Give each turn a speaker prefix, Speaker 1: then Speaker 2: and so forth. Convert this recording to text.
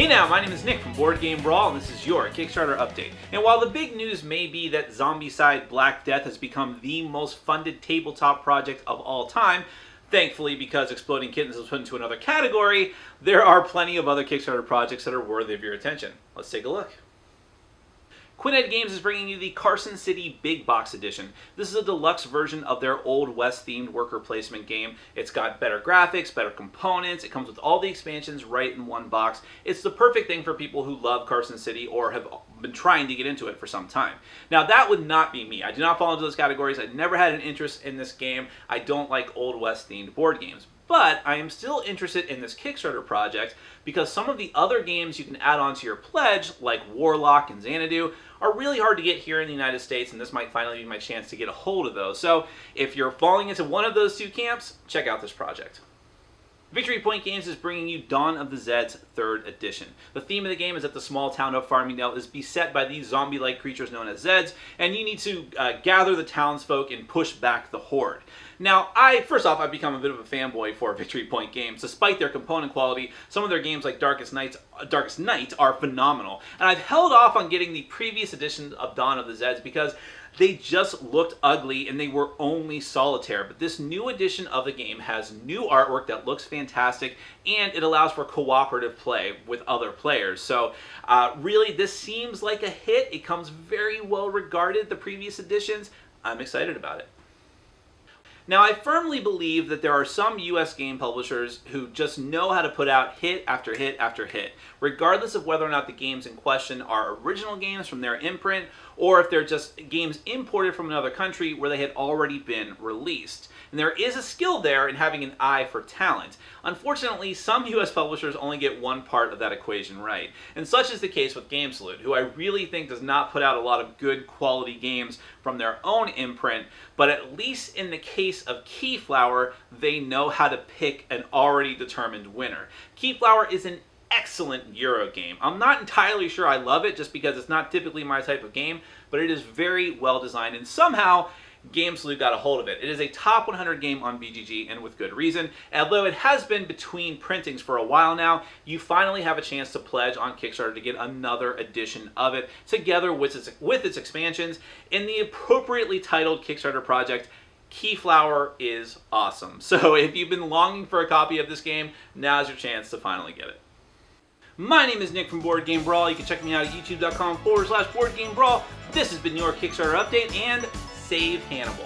Speaker 1: Hey now, my name is Nick from Board Game Brawl, and this is your Kickstarter update. And while the big news may be that Zombicide Black Death has become the most funded tabletop project of all time, thankfully because Exploding Kittens was put into another category, there are plenty of other Kickstarter projects that are worthy of your attention. Let's take a look. Quinhead Games is bringing you the Carson City Big Box Edition. This is a deluxe version of their Old West themed worker placement game. It's got better graphics, better components, it comes with all the expansions right in one box. It's the perfect thing for people who love Carson City or have been trying to get into it for some time. Now that would not be me. I do not fall into those categories. I never had an interest in this game. I don't like Old West themed board games. But I am still interested in this Kickstarter project because some of the other games you can add on to your pledge, like Warlock and Xanadu, are really hard to get here in the United States, and this might finally be my chance to get a hold of those. So if you're falling into one of those two camps, check out this project. Victory Point Games is bringing you Dawn of the Zeds 3rd Edition. The theme of the game is that the small town of Farmingdale is beset by these zombie-like creatures known as Zeds, and you need to gather the townsfolk and push back the horde. Now, first off, I've become a bit of a fanboy for Victory Point Games. Despite their component quality, some of their games like Darkest Night are phenomenal. And I've held off on getting the previous edition of Dawn of the Zeds because they just looked ugly and they were only solitaire. But this new edition of the game has new artwork that looks fantastic, and it allows for cooperative play with other players. So really, this seems like a hit. It comes very well regarded, the previous editions. I'm excited about it. Now, I firmly believe that there are some US game publishers who just know how to put out hit after hit after hit, regardless of whether or not the games in question are original games from their imprint, or if they're just games imported from another country where they had already been released. And there is a skill there in having an eye for talent. Unfortunately, some US publishers only get one part of that equation right. And such is the case with GameSalute, who I really think does not put out a lot of good quality games from their own imprint, but at least in the case of Keyflower, they know how to pick an already determined winner. Keyflower is an excellent Euro game. I'm not entirely sure I love it just because it's not typically my type of game, but it is very well designed, and somehow GameSalute got a hold of it. It is a top 100 game on BGG, and with good reason. Although it has been between printings for a while now, you finally have a chance to pledge on Kickstarter to get another edition of it, together with its expansions, in the appropriately titled Kickstarter project. Keyflower is awesome. So if you've been longing for a copy of this game, now's your chance to finally get it. My name is Nick from Board Game Brawl. You can check me out at youtube.com/BoardGameBrawl. This has been your Kickstarter update, and save Hannibal.